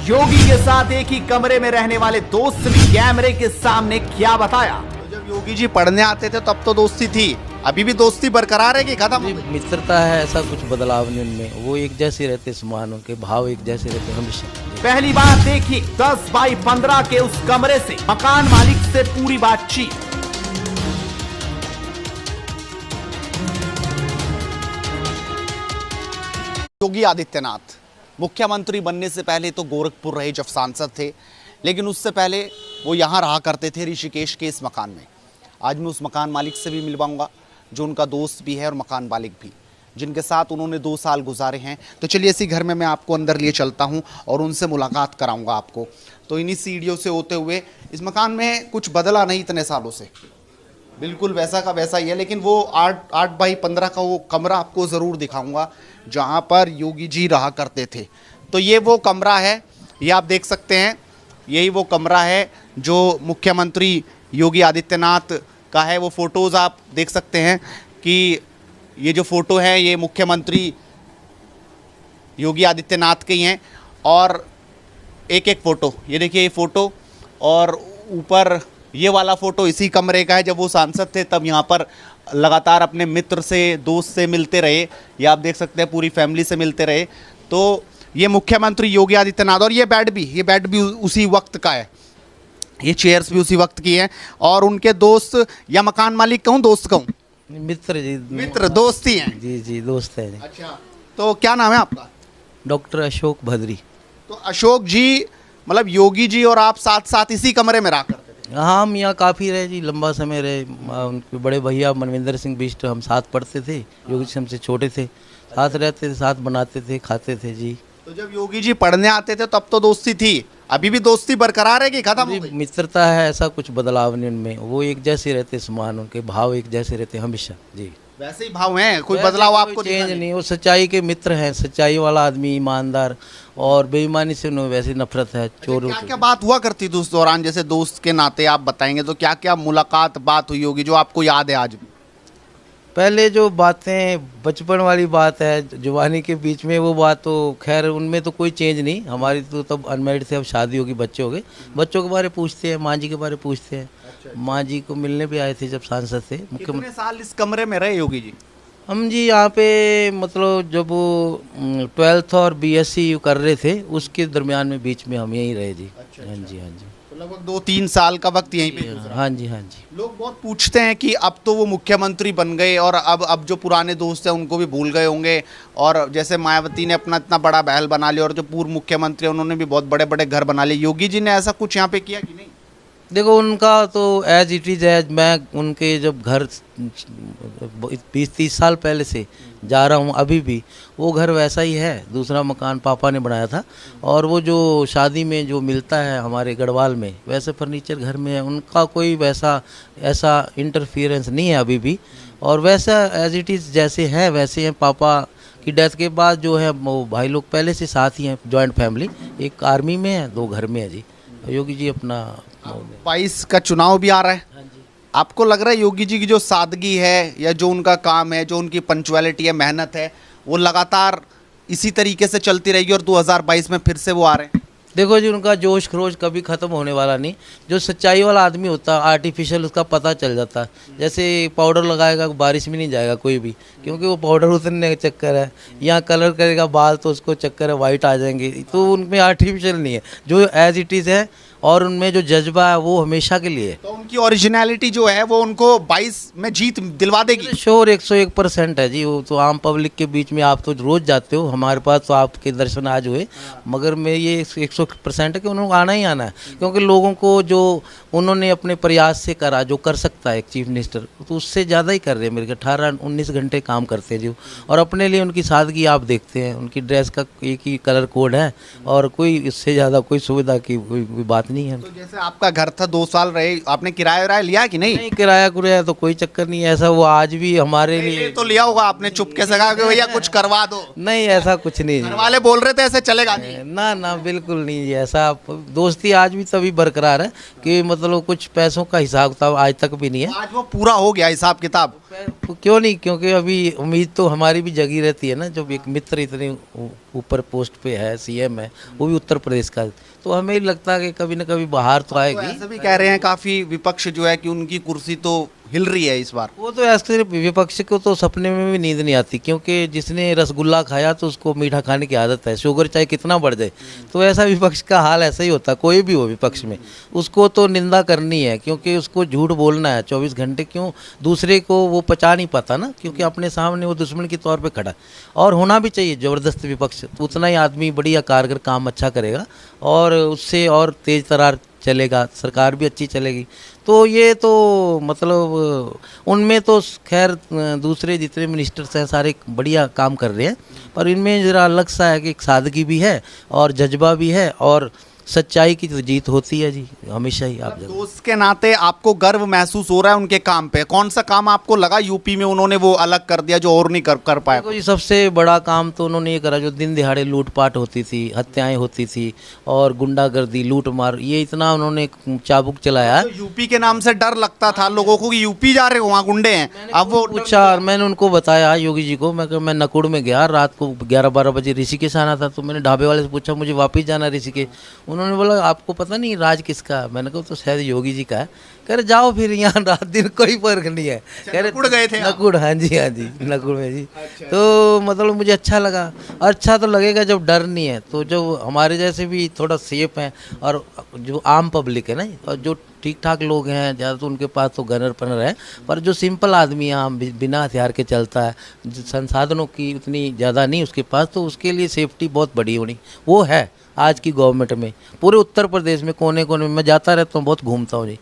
योगी के साथ एक ही कमरे में रहने वाले दोस्त ने कैमरे के सामने क्या बताया। तो जब योगी जी पढ़ने आते थे तब तो दोस्ती थी, अभी भी दोस्ती बरकरार है कि खत्म हो गई? मित्रता है, ऐसा कुछ बदलाव नहीं उनमें। वो एक जैसे रहते, समान, उनके भाव एक जैसे रहते हमेशा। पहली बार देखिए 10 बाई 15 के उस कमरे से मकान मालिक से पूरी बातचीत। योगी आदित्यनाथ मुख्यमंत्री बनने से पहले तो गोरखपुर रहे जब सांसद थे, लेकिन उससे पहले वो यहाँ रहा करते थे ऋषिकेश के इस मकान में। आज मैं उस मकान मालिक से भी मिलवाऊंगा जो उनका दोस्त भी है और मकान मालिक भी, जिनके साथ उन्होंने 2 साल गुजारे हैं। तो चलिए इसी घर में मैं आपको अंदर लिए चलता हूं और उनसे मुलाकात कराऊंगा आपको। तो इन्हीं सीढ़ियों से होते हुए इस मकान में कुछ बदला नहीं इतने सालों से, बिल्कुल वैसा का वैसा ही है, लेकिन वो 8 बाई 15 का वो कमरा आपको ज़रूर दिखाऊंगा जहां पर योगी जी रहा करते थे। तो ये वो कमरा है, ये आप देख सकते हैं, यही वो कमरा है जो मुख्यमंत्री योगी आदित्यनाथ का है। वो फ़ोटोज़ आप देख सकते हैं कि ये जो फ़ोटो है ये मुख्यमंत्री योगी आदित्यनाथ के ही हैं। और एक एक फ़ोटो, ये देखिए ये फ़ोटो, और ऊपर ये वाला फ़ोटो इसी कमरे का है। जब वो सांसद थे तब यहाँ पर लगातार अपने मित्र से, दोस्त से मिलते रहे। ये आप देख सकते हैं पूरी फैमिली से मिलते रहे। तो ये मुख्यमंत्री योगी आदित्यनाथ, और ये बेड भी उसी वक्त का है, ये चेयर्स भी उसी वक्त की हैं। और उनके दोस्त या मकान मालिक कहूँ दोस्त कहूँ? मित्र जी, मित्र दोस्त ही हैं। जी जी दोस्त है। अच्छा, तो क्या नाम है आपका? डॉक्टर अशोक भद्री। तो अशोक जी, मतलब योगी जी और आप साथ साथ इसी कमरे में रहा करते थे? हाँ, हम यहाँ काफ़ी रहे जी, लंबा समय रहे। उनके बड़े भैया मनविंदर सिंह बिष्ट, हम साथ पढ़ते थे। योगी जी हमसे छोटे थे, साथ रहते थे, साथ बनाते थे, खाते थे जी। तो जब योगी जी पढ़ने आते थे तब तो दोस्ती थी, अभी भी दोस्ती बरकरार है कि खत्म हो गई? मित्रता है, ऐसा कुछ बदलाव नहीं उनमें। वो एक जैसे रहते, समान, उनके भाव एक जैसे रहते हमेशा जी। वैसे ही भाव हैं, कोई बदलाव आपको चेंज नहीं। वो सच्चाई के मित्र हैं, सच्चाई वाला आदमी, ईमानदार, और बेईमानी से उन्हें वैसी नफरत है। चोरों क्या क्या बात हुआ करती थी उस दौरान, जैसे दोस्त के नाते आप बताएंगे तो क्या क्या मुलाकात बात हुई होगी जो आपको याद है आज भी? पहले जो बातें, बचपन वाली बात है, जवानी के बीच में, वो बात तो खैर उनमें तो कोई चेंज नहीं। हमारी तो तब अनमेरिड थे, अब शादी होगी, बच्चे हो गए। बच्चों के बारे पूछते हैं, माँ जी के बारे पूछते हैं। माँ जी को मिलने भी आए थे जब सांसद थे। कितने साल इस कमरे में रहे योगी जी? हम जी यहाँ पे मतलब जब वो 12th और BSc कर रहे थे, उसके दरमियान में बीच में हम यहीं रहे जी। हाँ जी, हाँ जी। तो लगभग 2-3 साल का वक्त यहीं पे गुजरा। हाँ जी, हाँ जी। लोग बहुत पूछते हैं कि अब तो वो मुख्यमंत्री बन गए और अब जो पुराने दोस्त हैं उनको भी भूल गए होंगे, और जैसे मायावती ने अपना इतना बड़ा महल बना लिया और जो पूर्व मुख्यमंत्री हैं उन्होंने भी बहुत बड़े बड़े घर बना लिए, योगी जी ने ऐसा कुछ यहाँ पे किया कि नहीं? देखो, उनका तो एज इट इज़ है। मैं उनके जब घर 20-30 साल पहले से जा रहा हूँ, अभी भी वो घर वैसा ही है। दूसरा मकान पापा ने बनाया था, और वो जो शादी में जो मिलता है हमारे गढ़वाल में, वैसे फर्नीचर घर में है। उनका कोई वैसा ऐसा इंटरफियरेंस नहीं है अभी भी, और वैसा एज इट इज़ जैसे हैं वैसे हैं। पापा की डेथ के बाद जो है वो भाई लोग पहले से साथ ही हैं, जॉइंट फैमिली। एक आर्मी में है, 2 घर में है जी। योगी जी अपना 22 का चुनाव भी आ रहा है। आपको लग रहा है योगी जी की जो सादगी है, या जो उनका काम है, जो उनकी पंक्चुअलिटी है, मेहनत है, वो लगातार इसी तरीके से चलती रहेगी और 2022 में फिर से वो आ रहे हैं? देखो जी, उनका जोश खरोश कभी ख़त्म होने वाला नहीं। जो सच्चाई वाला आदमी होता है, आर्टिफिशियल, उसका पता चल जाता है। जैसे पाउडर लगाएगा, बारिश में नहीं जाएगा कोई भी, क्योंकि वो पाउडर उतरने का चक्कर है। यहाँ कलर करेगा बाल तो उसको चक्कर है, वाइट आ जाएंगे। तो उनमें आर्टिफिशियल नहीं है, जो एज इट इज़ है, और उनमें जो जज्बा है वो हमेशा के लिए है। तो उनकी ओरिजिनलिटी जो है वो उनको 22 में जीत दिलवा देगी। श्योर 101% है जी। वो तो आम पब्लिक के बीच में आप तो रोज़ जाते हो, हमारे पास तो आपके दर्शन आज हुए, मगर मैं ये 100% है कि उन्होंने आना ही आना है। क्योंकि लोगों को जो उन्होंने अपने प्रयास से करा, जो कर सकता है एक चीफ मिनिस्टर, तो उससे ज़्यादा ही कर रहे हैं। मेरे को 18-19 घंटे काम करते हैं जी, और अपने लिए उनकी सादगी आप देखते हैं। उनकी ड्रेस का एक ही कलर कोड है, और कोई इससे ज़्यादा कोई सुविधा की कोई बात नहीं है। तो जैसे आपका घर था, 2 साल रहे, आपने किराया लिया कि नहीं? नहीं, किराया तो कोई चक्कर नहीं है ऐसा। वो आज भी हमारे लिए तो लिया होगा आपने, चुपके से कहा कि भैया कुछ करवा दो? नहीं, ऐसा कुछ नहीं। घर वाले बोल रहे थे ऐसे चलेगा नहीं? ना ना, बिल्कुल नहीं जी। ऐसा दोस्ती आज भी तभी बरकरार है कि मतलब कुछ पैसों का हिसाब किताब आज तक भी नहीं है। आज वो पूरा हो गया हिसाब किताब? क्यों नहीं, क्योंकि अभी उम्मीद तो हमारी भी जगी रहती है ना, जब एक मित्र इतने ऊपर पोस्ट पे है, सीएम है, वो भी उत्तर प्रदेश का, तो हमें लगता है कि कभी ना कभी बाहर तो आएगी। ऐसा भी कह रहे हैं काफी विपक्ष जो है कि उनकी कुर्सी तो हिल रही है इस बार। वो तो ऐसे विपक्ष को तो सपने में भी नींद नहीं आती, क्योंकि जिसने रसगुल्ला खाया तो उसको मीठा खाने की आदत है, शुगर चाहे कितना बढ़ जाए। तो ऐसा विपक्ष का हाल ऐसा ही होता है, कोई भी हो विपक्ष में, उसको तो निंदा करनी है, क्योंकि उसको झूठ बोलना है 24 घंटे। क्यों? दूसरे को वो पचा नहीं पाता ना, क्योंकि अपने सामने वो दुश्मन के तौर पे खड़ा है। और होना भी चाहिए ज़बरदस्त विपक्ष, तो उतना ही आदमी बढ़िया कारगर काम अच्छा करेगा और उससे और तेज़ तरार चलेगा, सरकार भी अच्छी चलेगी। तो ये तो मतलब उनमें तो खैर दूसरे जितने मिनिस्टर्स हैं सारे बढ़िया काम कर रहे हैं, पर इनमें ज़रा अलग सा है कि एक सादगी भी है और जज्बा भी है और सच्चाई की तो जीत होती है जी, हमेशा ही। आप दोस्त के नाते आपको गर्व महसूस हो रहा है उनके काम पे? कौन सा काम आपको लगा यूपी में उन्होंने वो अलग कर दिया जो और नहीं कर पाया? देखो जी, सबसे बड़ा काम तो उन्होंने ये करा, जो दिन दिहाड़े लूटपाट होती थी, हत्याएं होती थी और गुंडागर्दी लूट मार, ये इतना उन्होंने चाबुक चलाया। तो यूपी के नाम से डर लगता था लोगों को कि यूपी जा रहे हो, वहाँ गुंडे हैं। अब वो पूछा और मैंने उनको बताया योगी जी को, मैं नकुड़ में गया रात को 11-12 बजे, ऋषिकेश आना था, तो मैंने ढाबे वाले से पूछा मुझे वापस जाना ऋषिकेश। उन्होंने बोला आपको पता नहीं राज किसका है? मैंने कहा तो शायद योगी जी का है। कह रहे जाओ फिर, यहाँ रात दिन कोई फर्क नहीं है। कह रहे नकुड़ गए थे? नकुड़, हाँ जी नकुड़ में जी। तो मतलब मुझे अच्छा लगा। अच्छा तो लगेगा जब डर नहीं है, तो जो हमारे जैसे भी थोड़ा सेफ हैं और जो आम पब्लिक है ना, और जो ठीक ठाक लोग हैं, ज़्यादा तो उनके पास तो गनर पनर है, पर जो सिंपल आदमी है आम बिना हथियार के चलता है, संसाधनों की उतनी ज़्यादा नहीं उसके पास, तो उसके लिए सेफ्टी बहुत बड़ी होनी वो है आज की गवर्नमेंट में। पूरे उत्तर प्रदेश में कोने कोने में मैं जाता रहता हूँ, बहुत घूमता हूँ जी।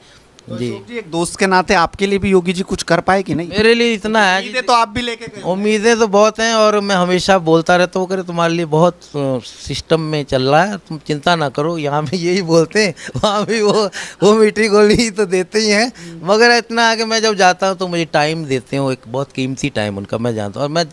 जी, एक दोस्त के नाते आपके लिए भी योगी जी कुछ कर पाए कि नहीं? मेरे लिए इतना है, उम्मीदें तो आप भी लेके गए। उम्मीदें तो बहुत हैं और मैं हमेशा बोलता रहता हूँ, करे तुम्हारे लिए बहुत सिस्टम में चल रहा है, तुम चिंता ना करो। यहाँ पे यही बोलते हैं, वहाँ भी वो मीठी गोली तो देते ही हैं, मगर इतना है कि मैं जब जाता हूँ तो मुझे टाइम देते हैं, एक बहुत कीमती टाइम उनका मैं जानता हूँ। और मैं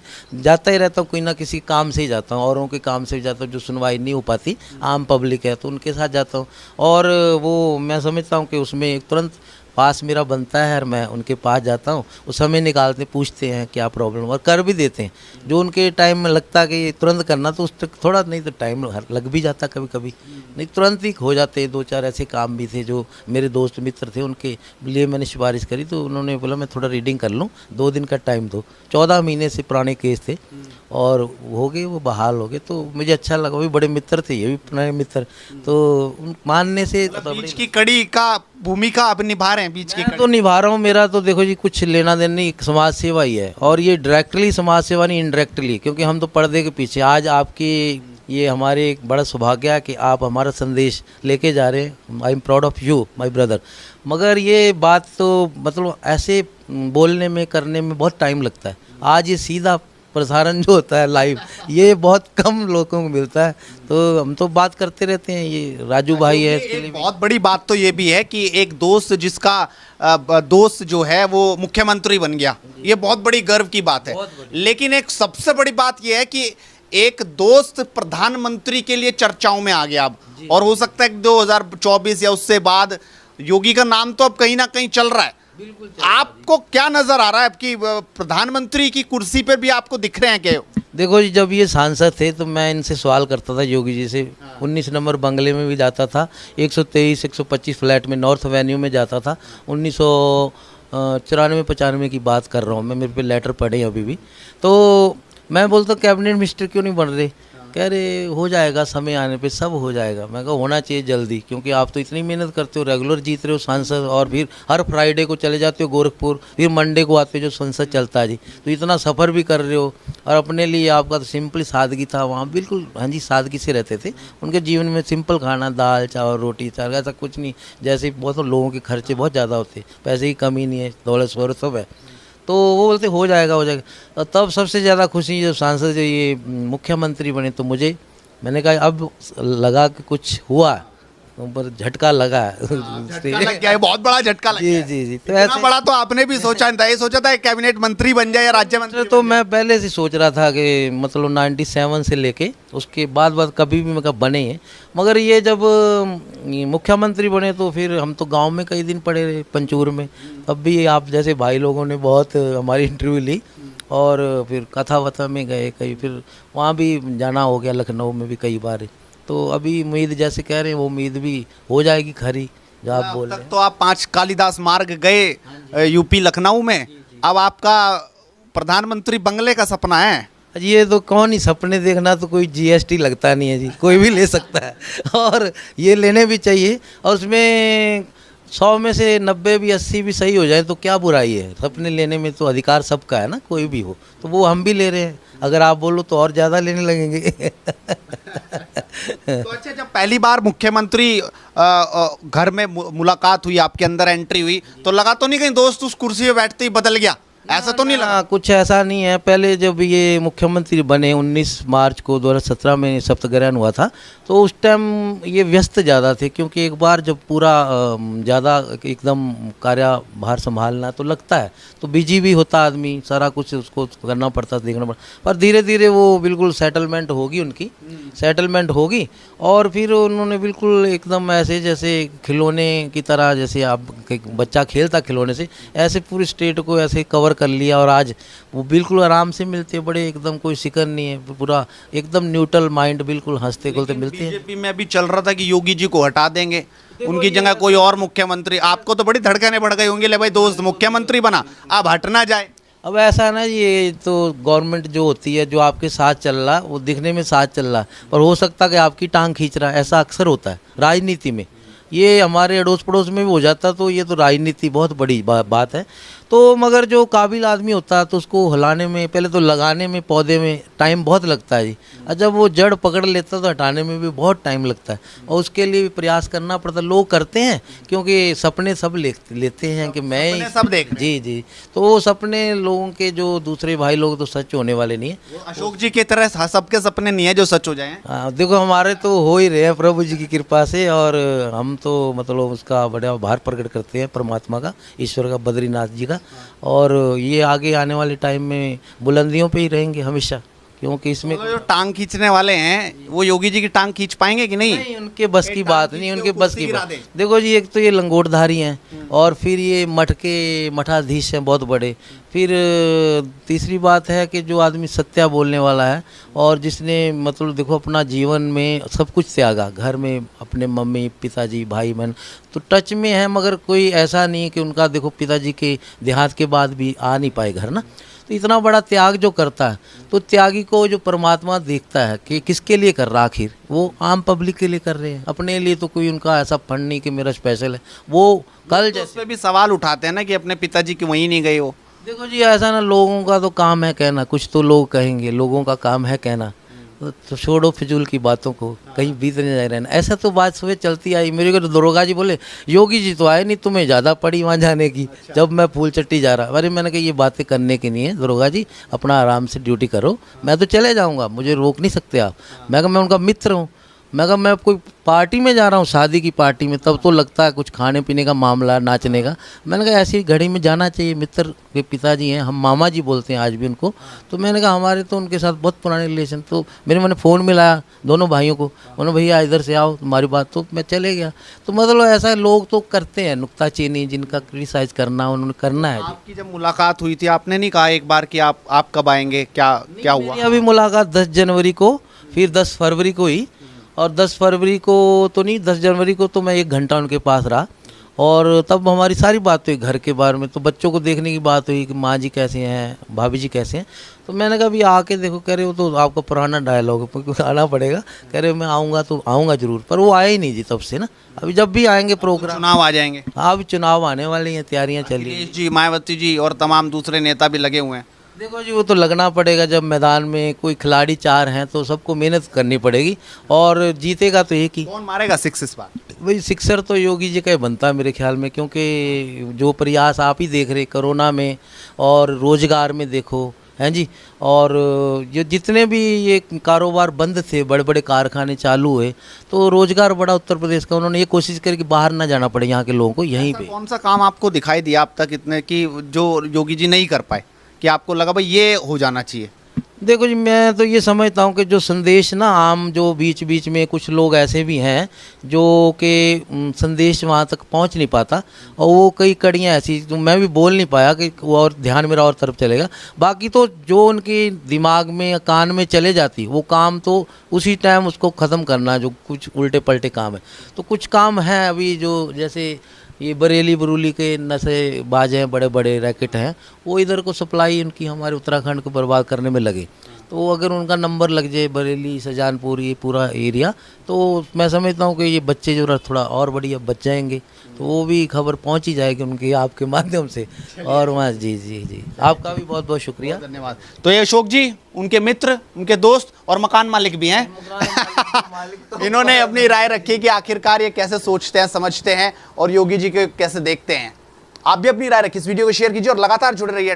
जाता ही रहता हूँ, कोई ना किसी काम से ही जाता हूँ, औरों के काम से भी जाता हूँ, जो सुनवाई नहीं हो पाती आम पब्लिक है तो उनके साथ जाता हूँ। और वो मैं समझता हूँ कि उसमें एक तुरंत पास मेरा बनता है और मैं उनके पास जाता हूँ, उस समय निकालते पूछते हैं क्या प्रॉब्लम, और कर भी देते हैं। जो उनके टाइम में लगता है कि ये तुरंत करना, तो उस तक थोड़ा नहीं तो टाइम लग भी जाता कभी कभी, नहीं तुरंत ही हो जाते। 2-4 ऐसे काम भी थे जो मेरे दोस्त मित्र थे, उनके लिए मैंने सिफारिश करी, तो उन्होंने बोला मैं थोड़ा रीडिंग कर लूँ, 2 दिन का टाइम दो। 14 महीने से पुराने केस थे और हो गए, वो बहाल हो गए, तो मुझे अच्छा लगा। वो भी बड़े मित्र थे, ये भी पुराने मित्र, तो मानने से बीच की कड़ी का भूमिका आप निभा रहे हैं। बीच की मैं तो निभा रहा हूँ, मेरा तो देखो जी कुछ लेना देना नहीं, समाज सेवा ही है, और ये डायरेक्टली समाज सेवा नहीं, इनडायरेक्टली, क्योंकि हम तो पर्दे के पीछे। आज आपकी ये हमारे एक बड़ा सौभाग्य है कि आप हमारा संदेश लेके जा रहे हैं। I am proud of you my brother. मगर ये बात तो मतलब ऐसे बोलने में करने में बहुत टाइम लगता है। आज ये सीधा प्रसारण जो होता है लाइव, ये बहुत कम लोगों को मिलता है, तो हम तो बात करते रहते हैं। ये राजू भाई है, इसके लिए बहुत बड़ी बात तो ये भी है कि एक दोस्त जिसका दोस्त जो है वो मुख्यमंत्री बन गया, ये बहुत बड़ी गर्व की बात है। लेकिन एक सबसे बड़ी बात ये है कि एक दोस्त प्रधानमंत्री के लिए चर्चाओं में आ गया अब, और हो सकता है 2024 या उससे बाद योगी का नाम तो अब कहीं ना कहीं चल रहा है। आपको क्या नजर आ रहा है कि प्रधानमंत्री की कुर्सी पे भी आपको दिख रहे हैं क्या? देखो जी, जब ये सांसद थे तो मैं इनसे सवाल करता था योगी जी से, 19 नंबर बंगले में भी जाता था, 123-125 फ्लैट में नॉर्थ एवेन्यू में जाता था। 1994-95 की बात कर रहा हूँ मैं, मेरे पे लेटर पड़े अभी भी। तो मैं बोलता कैबिनेट मिनिस्टर क्यों नहीं बन रहे? कह रहे हो जाएगा, समय आने पे सब हो जाएगा। मैं कहा होना चाहिए जल्दी, क्योंकि आप तो इतनी मेहनत करते हो, रेगुलर जीत रहे हो सांसद, और फिर हर फ्राइडे को चले जाते हो गोरखपुर, फिर मंडे को आते हो जो संसद चलता है जी, तो इतना सफ़र भी कर रहे हो। और अपने लिए आपका तो सिंपल सादगी था वहाँ, बिल्कुल हाँ जी सादगी से रहते थे। उनके जीवन में सिंपल खाना, दाल चावल रोटी चावल, ऐसा कुछ नहीं। जैसे बहुत लोगों के खर्चे बहुत ज़्यादा होते, पैसे की कमी नहीं है, दौलत शोहरत सब है, तो वो बोलते हो जाएगा हो जाएगा। तब सबसे ज़्यादा खुशी जब सांसद जो ये मुख्यमंत्री बने, तो मैंने कहा अब लगा कि कुछ हुआ, ऊपर झटका लगा है। झटका लग गया है, बहुत बड़ा झटका लग गया है। जी तो इतना ऐसे बड़ा तो आपने भी सोचा नहीं था, ये सोचा था कैबिनेट मंत्री बन जाए या राज्य मंत्री तो मैं पहले से सोच रहा था कि मतलब 97 से लेके उसके बाद कभी भी मैं बने हैं, मगर ये जब मुख्यमंत्री बने तो फिर हम तो गांव में कई दिन पड़े रहे पंचूर में, तब भी आप जैसे भाई लोगों ने बहुत हमारी इंटरव्यू ली और फिर कथा वथा में गए कहीं, फिर वहाँ भी जाना हो गया, लखनऊ में भी कई बार। तो अभी उम्मीद जैसे कह रहे हैं वो उम्मीद भी हो जाएगी खरी जो आप बोल रहे हैं। तो आप 5 कालिदास मार्ग गए यूपी लखनऊ में, अब आपका प्रधानमंत्री बंगले का सपना है। ये तो कौन ही सपने देखना, तो कोई जीएसटी लगता नहीं है जी, कोई भी ले सकता है और ये लेने भी चाहिए, और उसमें 100 में से 90 भी 80 भी सही हो जाए तो क्या बुराई है। सपने लेने में तो अधिकार सबका है ना, कोई भी हो, तो वो हम भी ले रहे हैं, अगर आप बोलो तो और ज़्यादा लेने लगेंगे। तो अच्छा, जब पहली बार मुख्यमंत्री घर में मुलाकात हुई, आपके अंदर एंट्री हुई, तो लगा तो नहीं कहीं दोस्त उस कुर्सी पे बैठते ही बदल गया, ऐसा तो नहीं लगा? कुछ ऐसा नहीं है। पहले जब ये मुख्यमंत्री बने 19 मार्च को 2017 में शपथ हुआ था, तो उस टाइम ये व्यस्त ज़्यादा थे, क्योंकि एक बार जब पूरा ज़्यादा एकदम कार्यभार संभालना तो लगता है, तो बिजी भी होता आदमी, सारा कुछ उसको करना पड़ता, देखना पड़ता, पर धीरे धीरे वो बिल्कुल सेटलमेंट होगी, उनकी सेटलमेंट होगी, और फिर उन्होंने बिल्कुल एकदम ऐसे जैसे खिलौने की तरह, जैसे आप बच्चा खेलता खिलौने से, ऐसे पूरी स्टेट को ऐसे कवर कर लिया, और आज वो बिल्कुल आराम से मिलते, बड़े एकदम कोई शिकन नहीं है, पूरा एकदम न्यूट्रल माइंड, बिल्कुल हंसते खेलते मिलते हैं। बीजेपी में अभी चल रहा था कि योगी जी को हटा देंगे, उनकी जगह कोई और मुख्यमंत्री, आपको तो बड़ी धड़कनें बढ़ गई होंगी, ले भाई दोस्त मुख्यमंत्री बना, अब हट ना जाए। अब ऐसा है ना, ये तो गवर्नमेंट जो होती है, जो आपके साथ चल रहा, वो दिखने में साथ चल रहा, पर हो सकता है कि आपकी टांग खींच रहा है, ऐसा अक्सर होता है राजनीति में। ये हमारे अड़ोस पड़ोस में भी हो जाता, तो ये तो राजनीति बहुत बड़ी बात है। तो मगर जो काबिल आदमी होता है तो उसको हिलाने में, पहले तो लगाने में पौधे में टाइम बहुत लगता है जी, और जब वो जड़ पकड़ लेता है तो हटाने में भी बहुत टाइम लगता है, और उसके लिए भी प्रयास करना पड़ता है। लोग करते हैं क्योंकि सपने सब लेते हैं कि मैं सब देख रहे हैं। जी तो वो सपने लोगों के, जो दूसरे भाई लोग, तो सच होने वाले नहीं है। अशोक जी की तरह सबके सपने नहीं है जो सच हो जाए। हाँ, देखो हमारे तो हो ही रहे हैं प्रभु जी की कृपा से, और हम तो मतलब उसका बड़ा आभार प्रकट करते हैं परमात्मा का, ईश्वर का, बद्रीनाथ जी का, और ये आगे आने वाले टाइम में बुलंदियों पे ही रहेंगे हमेशा, क्योंकि इसमें जो टांग खींचने वाले हैं वो योगी जी की टांग खींच पाएंगे कि नहीं? नहीं, उनके बस की बात नहीं, उनके बस की बात। देखो जी, एक तो ये लंगोटधारी हैं, और फिर ये मठाधीश हैं बहुत बड़े, फिर तीसरी बात है कि जो आदमी सत्या बोलने वाला है, और जिसने मतलब देखो अपना जीवन में सब कुछ त्यागा, घर में अपने मम्मी पिताजी भाई बहन तो टच में है, मगर कोई ऐसा नहीं है कि उनका देखो पिताजी के देहांत के बाद भी आ नहीं पाए घर ना, तो इतना बड़ा त्याग जो करता है, तो त्यागी को जो परमात्मा देखता है कि किसके लिए कर रहा, आखिर वो आम पब्लिक के लिए कर रहे हैं, अपने लिए तो कोई उनका ऐसा फंड नहीं कि मेरा स्पेशल है। वो कल तो उस पे भी सवाल उठाते हैं ना कि अपने पिताजी की वहीं नहीं गए वो। देखो जी, ऐसा ना, लोगों का तो काम है कहना, कुछ तो लोग कहेंगे, लोगों का काम है कहना, तो छोड़ो फिजूल की बातों को, कहीं बीतने जा रहे हैं। ऐसा तो बात सुबह चलती आई, मेरे को तो दरोगा जी बोले योगी जी तो आए नहीं, तुम्हें ज़्यादा पड़ी वहाँ जाने की। जब मैं फूल चट्टी जा रहा, अरे मैंने कहा ये बातें करने की नहीं है दरोगा जी, अपना आराम से ड्यूटी करो, मैं तो चले जाऊँगा, मुझे रोक नहीं सकते आप। मैं कहा मैं उनका मित्र हूँ, मैं कहा मैं कोई पार्टी में जा रहा हूँ, शादी की पार्टी में, तब तो लगता है कुछ खाने पीने का मामला, नाचने का। मैंने कहा ऐसी घड़ी में जाना चाहिए, मित्र के पिताजी हैं, हम मामा जी बोलते हैं आज भी उनको। तो मैंने कहा हमारे तो उनके साथ बहुत पुराने रिलेशन, तो मैंने फ़ोन मिलाया दोनों भाइयों को, उन्होंने भैया इधर से आओ तुम्हारी बात, तो मैं चले गया। तो मतलब ऐसा लोग तो करते हैं नुक्ताचीनी, जिनका क्रिटिसाइज करना उन्होंने करना है। आपकी जब मुलाकात हुई थी, आपने नहीं कहा एक बार कि आप कब आएंगे, क्या हुआ? अभी मुलाकात 10 जनवरी को, फिर 10 फरवरी को ही, और 10 फरवरी को तो नहीं, 10 जनवरी को तो मैं 1 घंटा उनके पास रहा, और तब हमारी सारी बात हुई घर के बारे में। तो बच्चों को देखने की बात हुई कि माँ जी कैसे हैं, भाभी जी कैसे हैं। तो मैंने कहा अभी आके देखो, कह रहे हो तो आपका पुराना डायलॉग है, आना पड़ेगा। कह रहे हो मैं आऊँगा तो आऊँगा जरूर, पर वो आए ही नहीं जी तब से ना। अभी जब भी आएंगे प्रोग्राम, चुनाव आ जाएंगे। हाँ अभी चुनाव आने वाले हैं, तैयारियाँ चल रही हैं जी, मायावती जी और तमाम दूसरे नेता भी लगे हुए हैं। देखो जी, वो तो लगना पड़ेगा, जब मैदान में कोई खिलाड़ी 4 हैं तो सबको मेहनत करनी पड़ेगी, और जीतेगा तो एक ही। कौन मारेगा 6 इस बार? भाई सिक्सर तो योगी जी का ही बनता है मेरे ख्याल में, क्योंकि जो प्रयास आप ही देख रहे कोरोना में और रोजगार में, देखो हैं जी। और जो जितने भी ये कारोबार बंद थे, बड़े बड़े कारखाने चालू हुए, तो रोजगार बढ़ा उत्तर प्रदेश का। उन्होंने ये कोशिश करी कि बाहर ना जाना पड़े यहाँ के लोगों को, यहीं ऐसा पे। कौन सा काम आपको दिखाई दिया अब तक इतने कि जो योगी जी नहीं कर पाए, कि आपको लगा भाई ये हो जाना चाहिए? देखो जी, मैं तो ये समझता हूँ कि जो संदेश ना आम, जो बीच बीच में कुछ लोग ऐसे भी हैं जो कि संदेश वहाँ तक पहुँच नहीं पाता, और वो कई कड़ियाँ ऐसी जो मैं भी बोल नहीं पाया कि वो, और ध्यान मेरा और तरफ चलेगा। बाकी तो जो उनके दिमाग में या कान में चले जाती वो काम तो उसी टाइम उसको ख़त्म करना, जो कुछ उल्टे पलटे काम है। तो कुछ काम हैं अभी जो, जैसे ये बरेली बरूली के नशे बाज हैं, बड़े बड़े रैकेट हैं, वो इधर को सप्लाई उनकी हमारे उत्तराखंड को बर्बाद करने में लगे। तो अगर उनका नंबर लग जाए, बरेली, शाहजहानपुर, ये पूरा एरिया, तो मैं समझता हूँ कि ये बच्चे जो थोड़ा और बढ़िया बच जाएंगे, तो वो भी खबर पहुँच ही जाएगी उनके आपके माध्यम से। और वहाँ जी जी जी, आपका भी बहुत बहुत शुक्रिया, धन्यवाद। तो ये अशोक जी उनके मित्र, उनके दोस्त और मकान मालिक भी हैं। इन्होंने अपनी राय रखी कि आखिरकार ये कैसे सोचते हैं, समझते हैं और योगी जी के कैसे देखते हैं। आप भी अपनी राय रखिए, इस वीडियो को शेयर कीजिए और लगातार जुड़े रहिए।